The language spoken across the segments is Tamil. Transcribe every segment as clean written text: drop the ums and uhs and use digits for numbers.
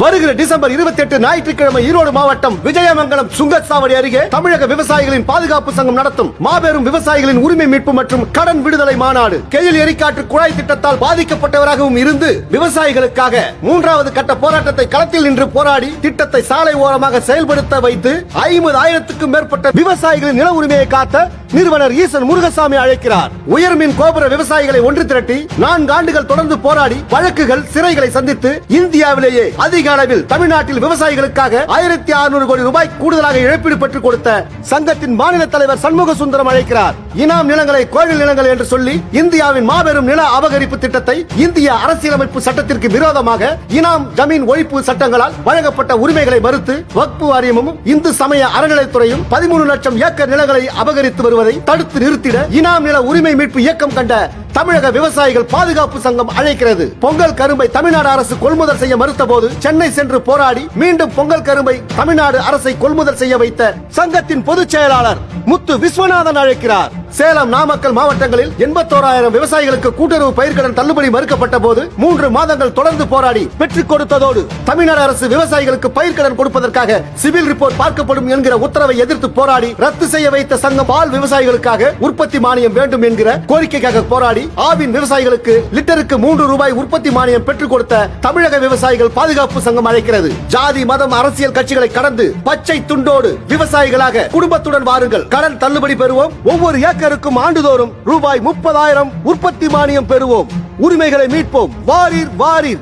வருகிற டிசம்பர் 28 ஞாயிற்றுக்கிழமை ஈரோடு மாவட்டம் விஜயமங்கலம் சுங்கச்சாவடி அருகே தமிழக விவசாயிகளின் பாதுகாப்பு சங்கம் நடத்தும் மாபெரும் விவசாயிகளின் உரிமை மீட்பு மற்றும் கடன் விடுதலை மாநாடு. கெயில் எரிக்காற்று குழாய் திட்டத்தால் பாதிக்கப்பட்டவராகவும் இருந்து விவசாயிகளுக்காக 3வது கட்ட போராட்டத்தை களத்தில் நின்று போராடி திட்டத்தை சாலை ஓரமாக செயல்படுத்த வைத்து 50,000க்கும் மேற்பட்ட விவசாயிகளின் நில உரிமையை காத்த நிறுவனர் ஈசன் முருகசாமி அழைக்கிறார். உயர்மின் கோபுர விவசாயிகளை ஒன்று திரட்டி 4 ஆண்டுகள் தொடர்ந்து போராடி வழக்குகள் சிறைகளை சந்தித்து இந்தியாவிலேயே அதிக அளவில் தமிழ்நாட்டில் விவசாயிகளுக்காக 1,600 கோடி ரூபாய் கூடுதலாக இழப்பீடு பெற்றுக் கொடுத்த சங்கத்தின் மாநில தலைவர் சண்முக சுந்தரம் அழைக்கிறார். இனாம் நிலங்களை கோயில் நிலங்கள் என்று சொல்லி இந்தியாவின் மாபெரும் நில அபகரிப்பு திட்டத்தை இந்திய அரசியலமைப்பு சட்டத்திற்கு விரோதமாக இனாம் ஜமீன் ஒழிப்பு சட்டங்களால் வழங்கப்பட்ட உரிமைகளை மறுத்து வக்பு வாரியமும் இந்து சமய அறநிலைத்துறையும் 13 லட்சம் ஏக்கர் நிலங்களை அபகரித்து வருவதை தடுத்து நிறுத்திட இனாம் நில உரிமை மீட்பு இயக்கம் கண்ட தமிழக விவசாயிகள் பாதுகாப்பு சங்கம் அழைக்கிறது. பொங்கல் கரும்பை தமிழ்நாடு அரசு கொள்முதல் செய்ய மறுத்த போது சென்னை சென்று போராடி மீண்டும் பொங்கல் கரும்பை தமிழ்நாடு அரசை கொள்முதல் செய்ய வைத்த சங்கத்தின் பொதுச் செயலாளர் முத்து விஸ்வநாதன் அழைக்கிறார். சேலம் நாமக்கல் மாவட்டங்களில் 81,000 விவசாயிகளுக்கு கூட்டுறவு பயிர்க்கடன் தள்ளுபடி மறுக்கப்பட்ட போது 3 மாதங்கள் தொடர்ந்து போராடி பெற்றுக் கொடுத்ததோடு தமிழ்நாடு அரசு விவசாயிகளுக்கு பயிர்க்கடன் கொடுப்பதற்காக சிவில் ரிப்போர்ட் பார்க்கப்படும் என்கிற உத்தரவை எதிர்த்து போராடி ரத்து செய்ய வைத்த சங்கம் பால் விவசாயிகளுக்காக உற்பத்தி மானியம் வேண்டும் என்கிற கோரிக்கைக்காக போராடி ஆவின் விவசாயிகளுக்கு லிட்டருக்கு 3 ரூபாய் உற்பத்தி மானியம் பெற்றுக் கொடுத்த தமிழக விவசாயிகள் பாதுகாப்பு சங்கம் அழைக்கிறது. ஜாதி மதம் அரசியல் கட்சிகளை கடந்து பச்சை துண்டோடு விவசாயிகளாக குடும்பத்துடன் வாருங்கள், கடன் தள்ளுபடி பெறுவோம், ஒவ்வொரு ஏக்கருக்கும் ஆண்டுதோறும் ரூபாய் 30,000 உற்பத்தி மானியம் பெறுவோம், உரிமைகளை மீட்போம், வாரீர் வாரீர்,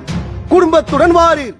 குடும்பத்துடன் வாரீர்.